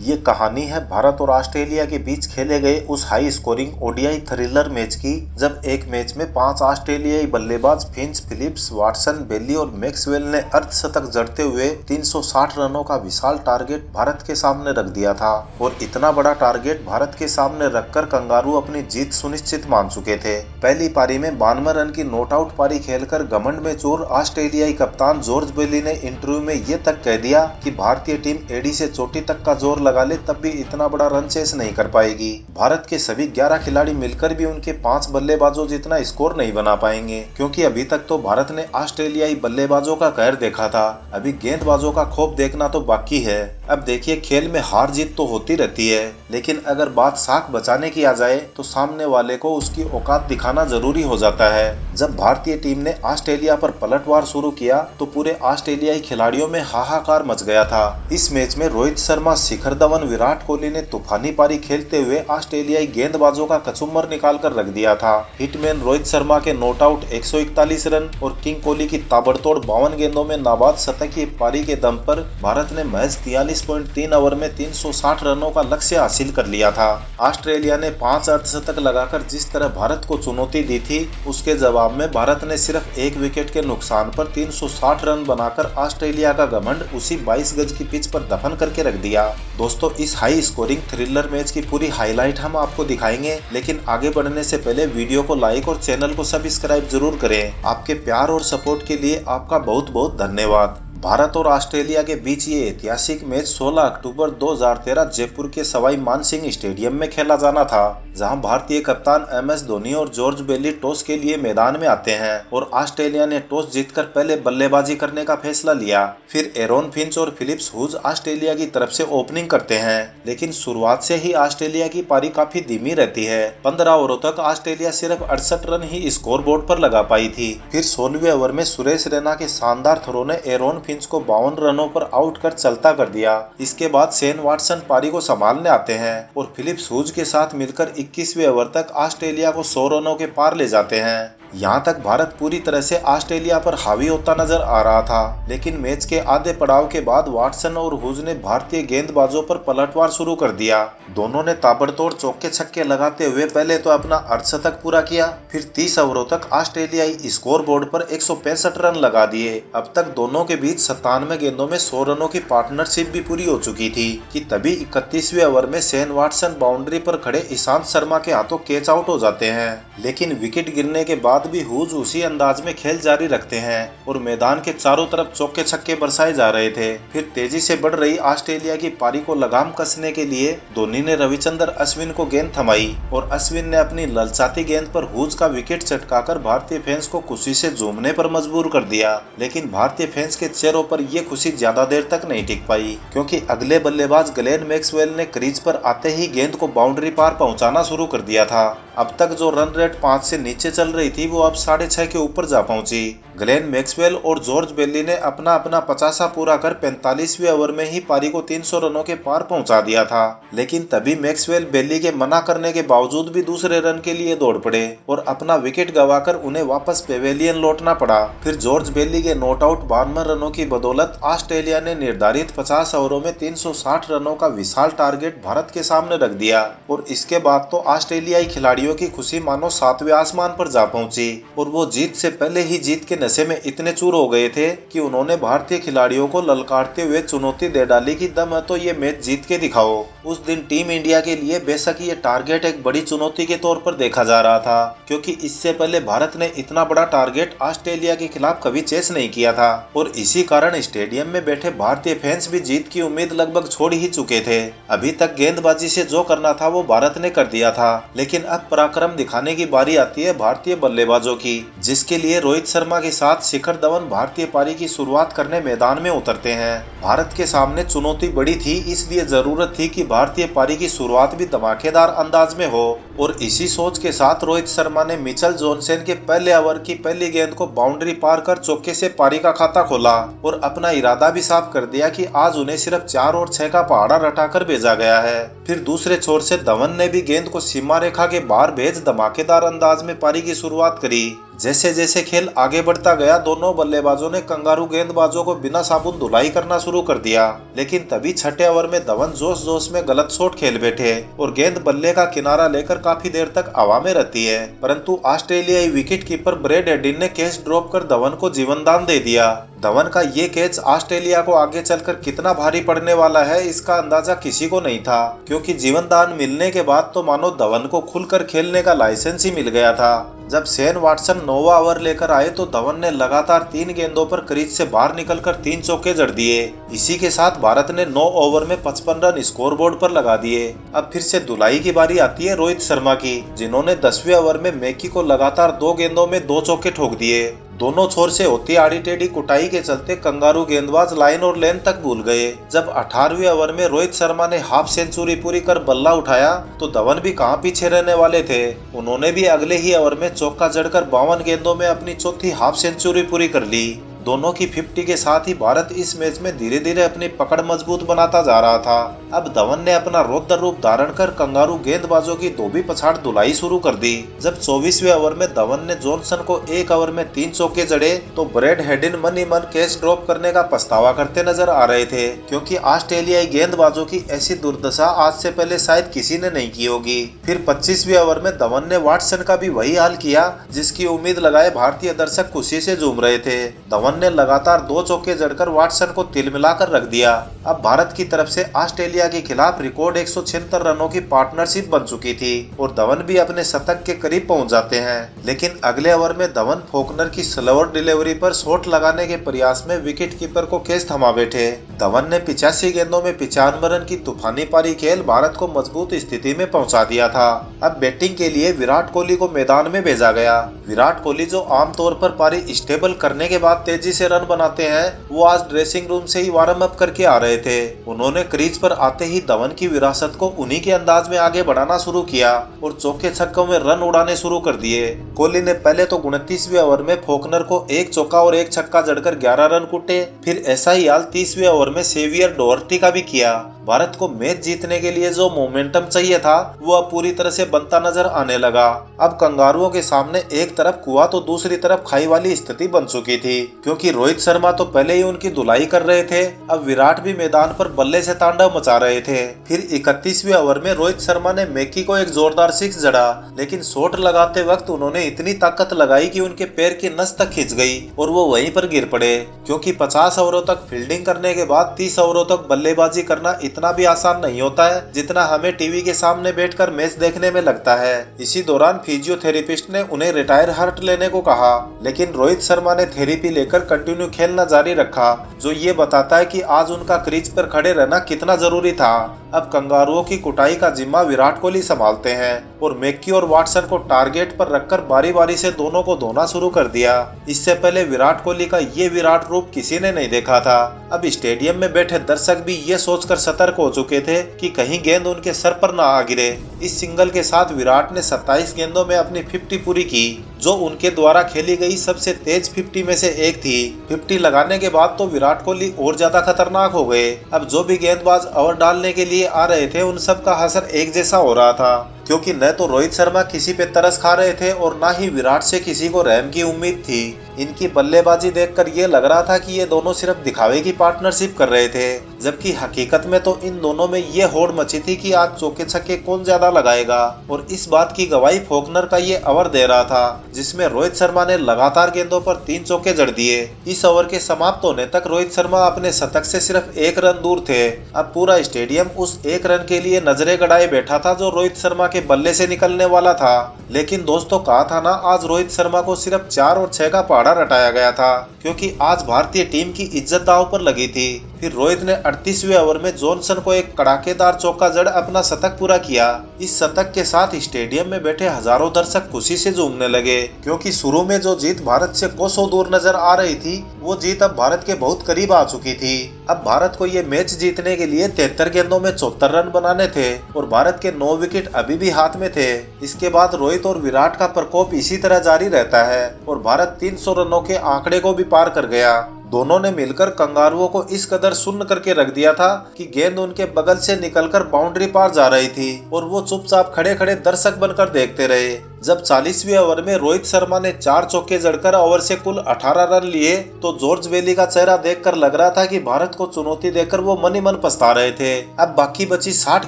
ये कहानी है भारत और ऑस्ट्रेलिया के बीच खेले गए उस high scoring ODI thriller match की, जब एक मैच में 5 ऑस्ट्रेलियाई बल्लेबाज फिंच, फिलिप्स, वाटसन, बेली और मैक्सवेल ने अर्धशतक जड़ते हुए 360 रनों का विशाल टारगेट भारत के सामने रख दिया था। और इतना बड़ा टारगेट भारत के सामने रखकर कंगारू अपनी जीत सुनिश्चित मान चुके थे। पहली पारी में 92 रन की नॉट आउट पारी खेलकर घमंड में चूर ऑस्ट्रेलियाई कप्तान जॉर्ज बेली ने इंटरव्यू में ये तक कह दिया कि भारतीय टीम एडी से चोटी तक का जोर लगा ले तब भी इतना बड़ा रन चेस नहीं कर पाएगी। भारत के सभी 11 खिलाड़ी मिलकर भी उनके 5 बल्लेबाजों जितना स्कोर नहीं बना पाएंगे, क्योंकि अभी तक तो भारत ने ऑस्ट्रेलियाई बल्लेबाजों का कहर देखा था। अभी गेंदबाजों का खौफ देखना तो बाकी है। अब देखिए, खेल में हार जीत तो होती रहती है, लेकिन अगर बात साख बचाने की आ जाए तो सामने वाले को उसकी औकात दिखाना जरूरी हो जाता है। जब भारतीय टीम ने ऑस्ट्रेलिया पर पलटवार शुरू किया तो पूरे ऑस्ट्रेलियाई खिलाड़ियों में हाहाकार मच गया था। इस मैच में रोहित शर्मा, शिखर धवन, विराट कोहली ने तूफानी पारी खेलते हुए ऑस्ट्रेलियाई गेंदबाजों का कचुम्बर निकाल कर रख दिया था। हिटमैन रोहित शर्मा के नॉट आउट 141 रन और किंग कोहली की ताबड़तोड़ 52 गेंदों में नाबाद शतकीय पारी के दम पर भारत ने महज 43.3 ओवर में 360 रनों का लक्ष्य हासिल कर लिया था। ऑस्ट्रेलिया ने 5 अर्धशतक लगाकर जिस तरह भारत को चुनौती दी थी, उसके जवाब में भारत ने सिर्फ 1 विकेट के नुकसान पर 360 रन बनाकर ऑस्ट्रेलिया का घमंड उसी 22 गज की पिच पर दफन करके रख दिया। दोस्तों, इस हाई स्कोरिंग थ्रिलर मैच की पूरी हाईलाइट हम आपको दिखाएंगे, लेकिन आगे बढ़ने से पहले वीडियो को लाइक और चैनल को सब्सक्राइब जरूर करें। आपके प्यार और सपोर्ट के लिए आपका बहुत बहुत धन्यवाद। भारत और ऑस्ट्रेलिया के बीच ये ऐतिहासिक मैच 16 अक्टूबर 2013 जयपुर के सवाई मानसिंह स्टेडियम में खेला जाना था, जहां भारतीय कप्तान MS धोनी और जॉर्ज बेली टॉस के लिए मैदान में आते हैं और ऑस्ट्रेलिया ने टॉस जीतकर पहले बल्लेबाजी करने का फैसला लिया। फिर एरोन फिंच और फिलिप्स ह्यूज ऑस्ट्रेलिया की तरफ से ओपनिंग करते हैं, लेकिन शुरुआत से ही ऑस्ट्रेलिया की पारी काफी धीमी रहती है। 15 ओवरों तक ऑस्ट्रेलिया सिर्फ 68 रन ही स्कोर बोर्ड पर लगा पाई थी। फिर 16वें ओवर में सुरेश रैना के शानदार थ्रो ने एरोन फिंच को 52 रनों पर आउट कर चलता कर दिया। इसके बाद शेन वाटसन पारी को संभालने आते हैं और फिलिप्स ह्यूज के साथ मिलकर 21वें ओवर तक ऑस्ट्रेलिया को 100 रनों के पार ले जाते हैं। यहाँ तक भारत पूरी तरह से ऑस्ट्रेलिया पर हावी होता नजर आ रहा था, लेकिन मैच के आधे पड़ाव के बाद वाटसन और ह्यूज ने भारतीय गेंदबाजों पर पलटवार शुरू कर दिया। दोनों ने ताबड़तोड़ चौके छक्के लगाते हुए पहले तो अपना अर्धशतक पूरा किया, फिर 30 ओवरों तक ऑस्ट्रेलियाई स्कोर बोर्ड पर 165 रन लगा दिए। अब तक दोनों के बीच 97 गेंदों में 100 रनों की पार्टनरशिप भी पूरी हो चुकी थी कि तभी 31वें ओवर में शेन वाटसन बाउंड्री पर खड़े ईशांत शर्मा के हाथों कैच आउट हो जाते हैं। लेकिन विकेट गिरने के बाद भी ह्यूज उसी अंदाज में खेल जारी रखते हैं और मैदान के चारों तरफ चौके छक्के बरसाए जा रहे थे। फिर तेजी से बढ़ रही ऑस्ट्रेलिया की पारी को लगाम कसने के लिए धोनी ने रविचंद्र अश्विन को गेंद थमाई और अश्विन ने अपनी ललचाती गेंद पर ह्यूज का विकेट चटकाकर भारतीय फैंस को खुशी से झूमने पर मजबूर कर दिया। लेकिन भारतीय फैंस के चेहरों पर यह खुशी ज्यादा देर तक नहीं टिक पाई, क्योंकि अगले बल्लेबाज ग्लेन मैक्सवेल ने क्रीज पर आते ही गेंद को बाउंड्री पार पहुंचाना शुरू कर दिया था। अब तक जो रन रेट 5 से नीचे चल रही थी वो अब 6.5 के ऊपर जा पहुंची। ग्लेन मैक्सवेल और जॉर्ज बेली ने अपना 50 पूरा कर 45वें ओवर में ही पारी को 300 रनों के पार पहुंचा दिया था। लेकिन तभी मैक्सवेल बेली के मना करने के बावजूद भी दूसरे रन के लिए दौड़ पड़े और अपना विकेट गंवाकर उन्हें वापस पेवेलियन लौटना पड़ा। फिर जॉर्ज बेली के नॉट आउट 52 रनों की बदौलत ऑस्ट्रेलिया ने निर्धारित 50 ओवरों में 360 रनों का विशाल टारगेट भारत के सामने रख दिया और इसके बाद तो ऑस्ट्रेलियाई खिलाड़ियों की खुशी मानो 7वें आसमान पर जा पहुंची और वो जीत से पहले ही जीत के नशे में इतने चूर हो गए थे कि उन्होंने भारतीय खिलाड़ियों को ललकारते हुए चुनौती दे डाली कि दम है तो ये मैच जीत के दिखाओ। उस दिन टीम इंडिया के लिए बेशक ये टारगेट एक बड़ी चुनौती के तौर पर देखा जा रहा था, क्योंकि इससे पहले भारत ने इतना बड़ा टारगेट ऑस्ट्रेलिया के खिलाफ कभी चेस नहीं किया था और इसी कारण स्टेडियम में बैठे भारतीय फैंस भी जीत की उम्मीद लगभग छोड़ ही चुके थे। अभी तक गेंदबाजी से जो करना था वो भारत ने कर दिया था, लेकिन अब पराक्रम दिखाने की बारी आती है भारतीय बल्लेबाजों की, जिसके लिए रोहित शर्मा के साथ शिखर धवन भारतीय पारी की शुरुआत करने मैदान में उतरते हैं। भारत के सामने चुनौती बड़ी थी, इसलिए जरूरत थी कि भारतीय पारी की शुरुआत भी धमाकेदार अंदाज में हो और इसी सोच के साथ रोहित शर्मा ने मिचेल जॉनसन के पहले ओवर की पहली गेंद को बाउंड्री पार कर चौके से पारी का खाता खोला और अपना इरादा भी साफ कर दिया कि आज उन्हें सिर्फ 4 और 6 का पहाड़ा रटाकर भेजा गया है। फिर दूसरे छोर से धवन ने भी गेंद को सीमा रेखा के बाहर भेज धमाकेदार अंदाज में पारी की शुरुआत करी। जैसे जैसे खेल आगे बढ़ता गया, दोनों बल्लेबाजों ने कंगारू गेंदबाजों को बिना साबुन धुलाई करना शुरू कर दिया। लेकिन तभी छठे ओवर में धवन जोश जोश में गलत शॉट खेल बैठे और गेंद बल्ले का किनारा लेकर काफी देर तक हवा में रहती है, परंतु ऑस्ट्रेलियाई विकेट कीपर ब्रैड हेडिन ने कैच ड्रॉप कर धवन को जीवनदान दे दिया। धवन का ये कैच ऑस्ट्रेलिया को आगे चलकर कितना भारी पड़ने वाला है, इसका अंदाजा किसी को नहीं था, क्योंकि जीवनदान मिलने के बाद तो मानो धवन को खुलकर खेलने का लाइसेंस ही मिल गया था। जब शेन वॉटसन 9वां ओवर लेकर आए तो धवन ने लगातार 3 गेंदों पर क्रीज से बाहर निकलकर 3 चौके जड़ दिए। इसी के साथ भारत ने 9 ओवर में 55 रन स्कोरबोर्ड पर लगा दिए। अब फिर से धुलाई की बारी आती है रोहित शर्मा की, जिन्होंने 10वें ओवर में मैकी को लगातार 2 गेंदों में 2 चौके ठोक दिए। दोनों छोर से होती आड़ी टेढ़ी कुटाई के चलते कंगारू गेंदबाज लाइन और लेन तक भूल गए। जब 18वें ओवर में रोहित शर्मा ने हाफ सेंचुरी पूरी कर बल्ला उठाया तो धवन भी कहां पीछे रहने वाले थे। उन्होंने भी अगले ही ओवर में चौका जड़कर 52 गेंदों में अपनी चौथी हाफ सेंचुरी पूरी कर ली। दोनों की 50 के साथ ही भारत इस मैच में धीरे धीरे अपनी पकड़ मजबूत बनाता जा रहा था। अब धवन ने अपना रौद्र रूप धारण कर कंगारू गेंदबाजों की धोबी पछाड़ धुलाई शुरू कर दी। जब 24वें ओवर में धवन ने जॉनसन को 1 ओवर में 3 चौके जड़े तो ब्रैड हेडिन मन ही मन कैच ड्रॉप करने का पछतावा करते नजर आ रहे थे, क्योंकि ऑस्ट्रेलियाई गेंदबाजों की ऐसी दुर्दशा आज से पहले शायद किसी ने नहीं की होगी। फिर 25वें ओवर में धवन ने वॉटसन का भी वही हाल किया जिसकी उम्मीद लगाए भारतीय दर्शक खुशी से झूम रहे थे। धवन ने लगातार 2 चौके जड़कर वॉटसन को तिलमिलाकर रख दिया। अब भारत की तरफ से ऑस्ट्रेलिया के खिलाफ रिकॉर्ड 176 रनों की पार्टनरशिप बन चुकी थी और धवन भी अपने शतक के करीब पहुंच जाते हैं। लेकिन अगले ओवर में धवन फोकनर की स्लोअर डिलीवरी पर शॉट लगाने के प्रयास में विकेट कीपर को कैच थमा बैठे। धवन ने 85 गेंदों में 95 रन की तूफानी पारी खेल भारत को मजबूत स्थिति में पहुंचा दिया था। अब बैटिंग के लिए विराट कोहली को मैदान में भेजा गया। विराट कोहली जो आमतौर पर पारी स्टेबल करने के बाद तेजी से रन बनाते हैं, वो आज ड्रेसिंग रूम से ही वार्म अप करके आ रहे थे। उन्होंने क्रीज पर आते ही धवन की विरासत को उन्हीं के अंदाज में आगे बढ़ाना शुरू किया और चौके छक्कों में रन उड़ाने शुरू कर दिए। कोहली ने पहले तो 29वें ओवर में फोकनर को 1 चौका और 1 छक्का जड़कर 11 रन कूटे। फिर ऐसा ही हाल 30वें ओवर में सेवियर डोहर्टी का भी किया। भारत को मैच जीतने के लिए जो मोमेंटम चाहिए था वो अब पूरी तरह से बनता नजर आने लगा। अब कंगारुओं के सामने एक तरफ कुआं तो दूसरी तरफ खाई वाली स्थिति बन चुकी थी, क्योंकि रोहित शर्मा तो पहले ही उनकी धुलाई कर रहे थे। अब विराट भी मैदान पर बल्ले से तांडव मचा रहे थे। फिर 31वें ओवर में रोहित शर्मा ने मैकी को एक जोरदार सिक्स जड़ा, लेकिन शॉट लगाते वक्त उन्होंने इतनी ताकत लगाई कि उनके पैर की नस तक खिंच गई और वो वहीं पर गिर पड़े, क्योंकि 50 ओवरों तक फील्डिंग करने के बाद 30 ओवरों तक बल्लेबाजी करना इतना भी आसान नहीं होता है जितना हमें टीवी के सामने बैठकर मैच देखने में लगता है। इसी दौरान फिजियोथेरेपिस्ट ने उन्हें रिटायर हार्ट लेने को कहा, लेकिन रोहित शर्मा ने थेरेपी लेकर कंटिन्यू खेलना जारी रखा, जो ये बताता है कि आज उनका क्रीज पर खड़े रहना कितना जरूरी था। अब कंगारुओं की कुटाई का जिम्मा विराट कोहली संभालते हैं और मैकी और वॉटसन को टारगेट पर रखकर बारी बारी से दोनों को धोना शुरू कर दिया। इससे पहले विराट कोहली का ये विराट रूप किसी ने नहीं देखा था। अब स्टेडियम में बैठे दर्शक भी ये सोचकर सतर्क हो चुके थे कि कहीं गेंद उनके सर पर ना आ गिरे। इस सिंगल के साथ विराट ने 27 गेंदों में अपनी 50 पूरी की, जो उनके द्वारा खेली गई सबसे तेज 50 में से एक थी। 50 लगाने के बाद तो विराट कोहली और ज्यादा खतरनाक हो गए। अब जो भी गेंदबाज ओवर डालने के लिए आ रहे थे उन सब का असर एक जैसा हो रहा था, क्योंकि न तो रोहित शर्मा किसी पे तरस खा रहे थे और ना ही विराट से किसी को रहम की उम्मीद थी। इनकी बल्लेबाजी देखकर ये लग रहा था कि ये दोनों सिर्फ दिखावे की पार्टनरशिप कर रहे थे, जबकि हकीकत में तो इन दोनों में ये होड़ मची थी कि आज चौके छक्के कौन ज्यादा लगाएगा। और इस बात की गवाही फोकनर का ये ओवर दे रहा था, जिसमें रोहित शर्मा ने लगातार गेंदों पर 3 चौके जड़ दिए। इस ओवर के समाप्त होने तक रोहित शर्मा अपने शतक से सिर्फ 1 रन दूर थे। अब पूरा स्टेडियम उस 1 रन के लिए नजरें गड़ाए बैठा था जो रोहित शर्मा के बल्ले से निकलने वाला था। लेकिन दोस्तों, कहा था ना, आज रोहित शर्मा को सिर्फ 4 और 6 का पहाड़ा रटाया गया था, क्योंकि आज भारतीय टीम की इज्जत दांव पर लगी थी। फिर रोहित ने 38वें ओवर में जॉनसन को एक कड़ाकेदार चौका जड़ अपना शतक पूरा किया। इस शतक के साथ स्टेडियम में बैठे हजारों दर्शक खुशी से झूमने लगे, क्योंकि शुरू में जो जीत भारत से कोसों दूर नजर आ रही थी वो जीत अब भारत के बहुत करीब आ चुकी थी। अब भारत को ये मैच जीतने के लिए 73 गेंदों में 74 रन बनाने थे और भारत के 9 विकेट अभी भी हाथ में थे। इसके बाद रोहित और विराट का प्रकोप इसी तरह जारी रहता है और भारत 300 रनों के आंकड़े को भी पार कर गया। दोनों ने मिलकर कंगारुओं को इस कदर सुन्न करके रख दिया था कि गेंद उनके बगल से निकलकर बाउंड्री पार जा रही थी और वो चुपचाप खड़े खड़े दर्शक बनकर देखते रहे। जब 40वें ओवर में रोहित शर्मा ने 4 चौके जड़कर ओवर से कुल 18 रन लिए तो जॉर्ज वेली का चेहरा देखकर लग रहा था कि भारत को चुनौती देकर वो मन ही मन पछता रहे थे। अब बाकी बची 60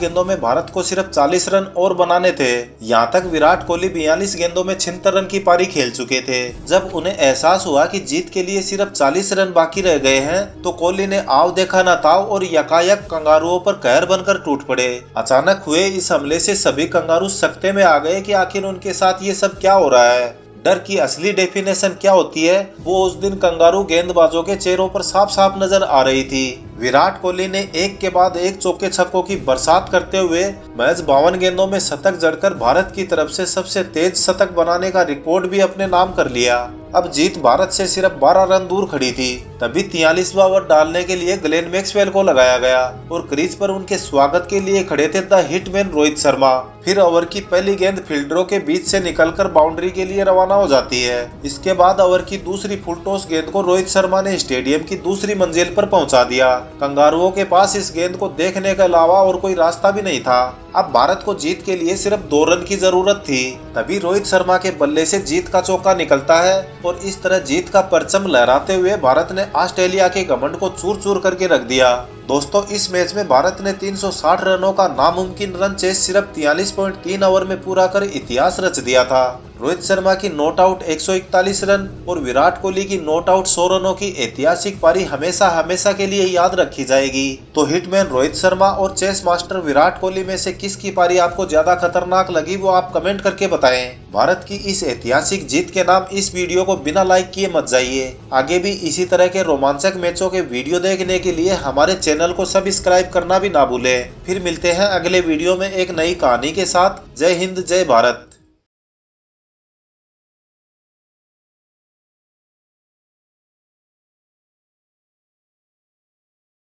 गेंदों में भारत को सिर्फ 40 रन और बनाने थे। यहाँ तक विराट कोहली 42 गेंदों में 76 रन की पारी खेल चुके थे। जब उन्हें एहसास हुआ कि जीत के लिए सिर्फ 40 रन बाकी रह गए हैं तो कोहली ने आव देखा न ताव और यकायक कंगारुओं पर कहर बनकर टूट पड़े। अचानक हुए इस हमले से सभी कंगारू सकते में आ गए कि आखिर उनके साथ ये सब क्या हो रहा है। डर की असली डेफिनेशन क्या होती है वो उस दिन कंगारू गेंदबाजों के चेहरों पर साफ साफ नजर आ रही थी। विराट कोहली ने एक के बाद एक चौके छक्कों की बरसात करते हुए महज 52 गेंदों में शतक जड़कर भारत की तरफ से सबसे तेज शतक बनाने का रिकॉर्ड भी अपने नाम कर लिया। अब जीत भारत से सिर्फ 12 रन दूर खड़ी थी। तभी 43वां ओवर डालने के लिए ग्लेन मैक्सवेल को लगाया गया और क्रीज पर उनके स्वागत के लिए खड़े थे द हिटमैन रोहित शर्मा। फिर ओवर की पहली गेंद फील्डरों के बीच से निकलकर बाउंड्री के लिए रवाना हो जाती है। इसके बाद ओवर की दूसरी फुल टॉस गेंद को रोहित शर्मा ने स्टेडियम की दूसरी मंजिल पर पहुंचा दिया। कंगारुओं के पास इस गेंद को देखने के अलावा और कोई रास्ता भी नहीं था। अब भारत को जीत के लिए सिर्फ 2 रन की जरूरत थी। तभी रोहित शर्मा के बल्ले से जीत का चौका निकलता है और इस तरह जीत का परचम लहराते हुए भारत ने ऑस्ट्रेलिया के घमंड को चूर चूर करके रख दिया। दोस्तों, इस मैच में भारत ने 360 रनों का नामुमकिन रन चेस सिर्फ 43.3 ओवर में पूरा कर इतिहास रच दिया था। रोहित शर्मा की नॉट आउट 141 रन और विराट कोहली की नॉट आउट 100 रनों की ऐतिहासिक पारी हमेशा हमेशा के लिए याद रखी जाएगी। तो हिटमैन रोहित शर्मा और चेस मास्टर विराट कोहली में से किसकी पारी आपको ज्यादा खतरनाक लगी वो आप कमेंट करके बताएं। भारत की इस ऐतिहासिक जीत के नाम इस वीडियो को बिना लाइक किए मत जाइए। आगे भी इसी तरह के रोमांचक मैचों के वीडियो देखने के लिए हमारे चैनल को सब्सक्राइब करना भी ना भूलें। फिर मिलते हैं अगले वीडियो में एक नई कहानी के साथ। जय हिंद, जय भारत।